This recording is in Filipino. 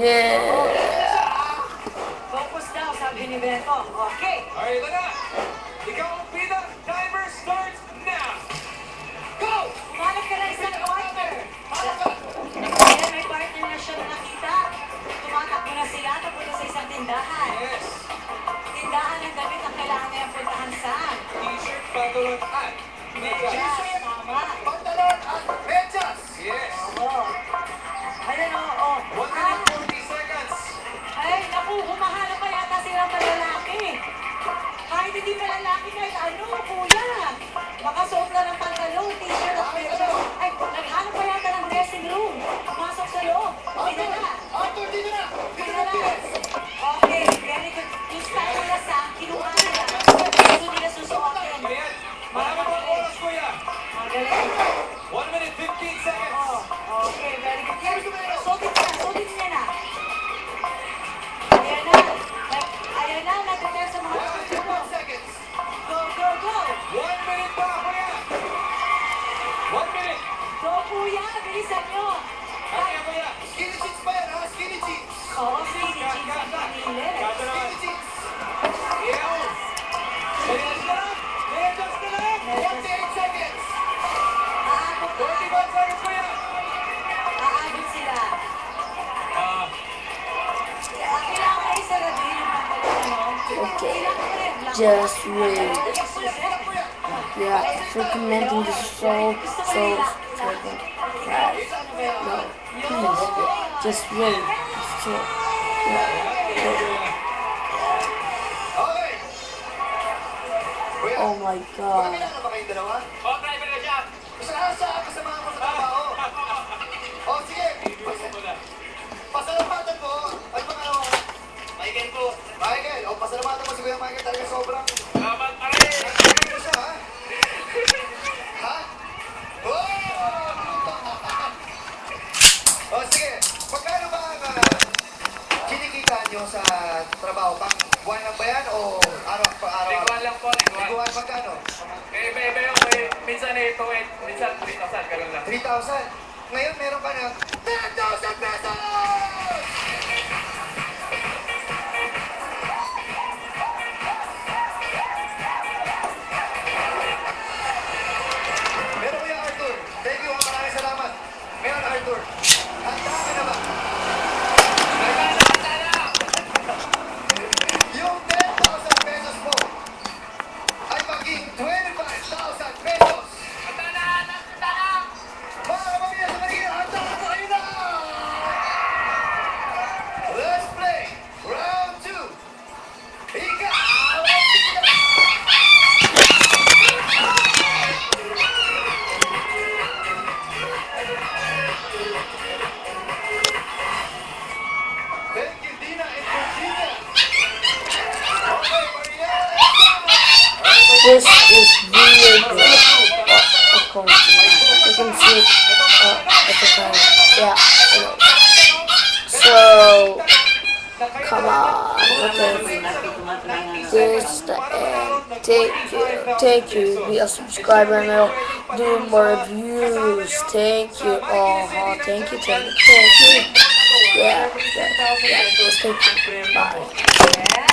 Yeah. Focus daw, sabi ni Beto. Okay. Ay, ito na. Ikaw ang pida. Timer starts now. Go! Umalap ka na isang partner. Ayan, may partner na siya na nakita. Tumatakbo na sila, tapunta sa isang tindahan. Yes. Tindahan ng damit ang kailangan niya puntahan saan? T-shirt, pantalon, at medyas. Medyas, tama. Pantalon at medyas. Yes. Oo. Ayan, oo. 1 minute 40 seconds. Ay, naku, humahanap pa yata sila ng lalaki. Kahit hindi pa lalaki, kahit ano, kuya. Makasuot na ng pantalon, t-shirt at medyas. Ay, naghanap pa yata ng dressing room. Pumasok sa loob. Hindi na. Arthur, dito na. Dito na. Okay, very good. Yung style nila sa kinuha nila. Gusto nila susuotin. Ayan. Marami mga oras, kuya. Magaling. 1 minute 15 seconds. Oh, okay, very good. Yan, suotin niya na. Ayan na. Ayan na, nag-prepare sa mga 12 seconds. Go, go, go. 1 minute pa, kuya. 1 minute. Go, kuya. Bilisan nyo. Kaya, kuya. Skinny jeans pa yan, ha? Skinny jeans. Oo, skinny jeans ang pinili. Kata naman. Iyaw. Medyas na. Medyas na lang. 48 seconds. Aabot 41 seconds, kuya. sila. Ah, Kailangan na isarado yung pantalon mo. Okay. Kailangan na rin. Just wait. Yeah, for commenting this is so second. Right. No, please. Just wait. So, yeah. okay. Kuya, Oh my god. kailangan ba kayong dalawa? Oh, driver na siya. Kasama mo sa trabaho. Oh, sige. Pasalamatan mo. Ay, pangalan mo. Michael po. Michael, pasalamatan mo si Kuya Michael. Talaga sobrang... Salamat, pare. Nagpapit mo siya, ha? Ha? Oh! Oh, sige. Magkano ba ang kinikita nyo sa trabaho? Pang buwan lang ba yan o araw-araw? Lingguan lang po, lingguan. Lingguan, magkano? Iba-iba yung minsan 8 minsan 3,000, ganun lang. 3,000. Ngayon meron ka ng 10,000 pesos! Pero Kuya Arthur, thank you, maraming salamat. Mayor Arthur, handa ka na ba? Yung 10,000 pesos mo ay maging 25,000 pesos! Mga kapamilya sa Manila, handa ka na kayo na! Let's play round 2. Ikaw! Thank you, Dina and Virginia. Okay, Maria. This is really good. You can see it at the time. Yeah. So, come on. Okay. This is the end. Thank you. Be a subscriber and I'll do more reviews. Thank you. Oh, thank you. Yeah. Thank you. Bye.